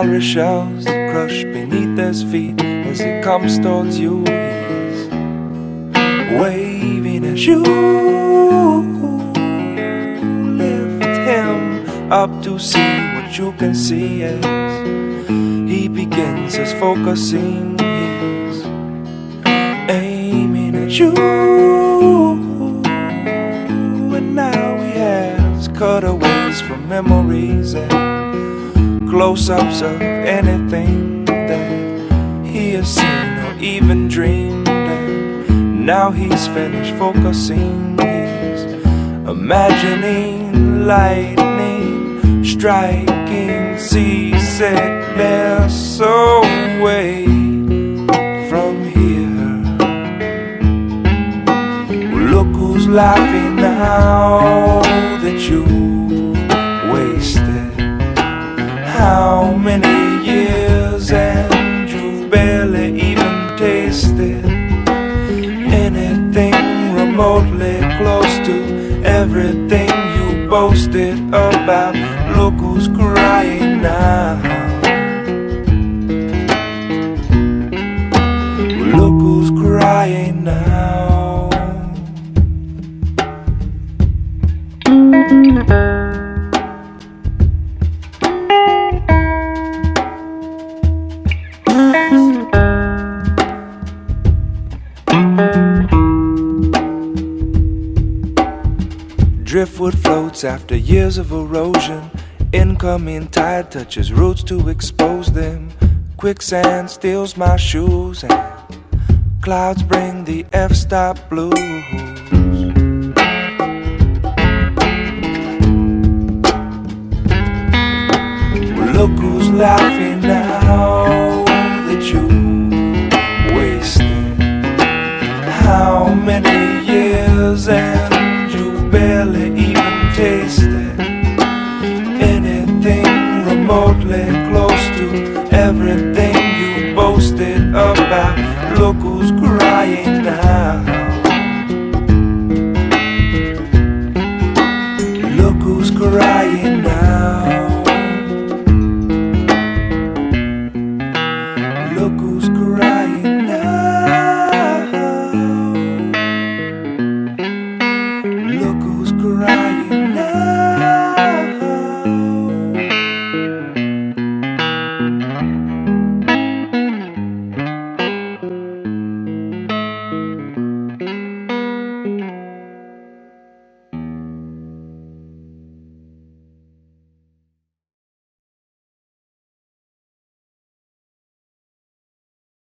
calorie shells crush beneath his feet as he comes towards you. He's waving at you. Lift him up to see what you can see as he begins his focusing. He's aiming at you, and now he has cutaways from memories and close-ups of anything that he has seen or even dreamed. And now he's finished focusing. He's imagining lightning striking, seasickness away from here. Look who's laughing now that you've wasted how many years, and you've barely even tasted anything remotely close to everything you boasted about. Look who's crying now. Look who's crying now. Driftwood floats after years of erosion. Incoming tide touches roots to expose them. Quicksand steals my shoes, and clouds bring the F-stop blues. Look who's laughing now that you wasted how many years, and you've barely even tasted anything remotely close to everything you boasted about. Look who's crying now. Look who's crying now. Look who's crying now. Look who's crying.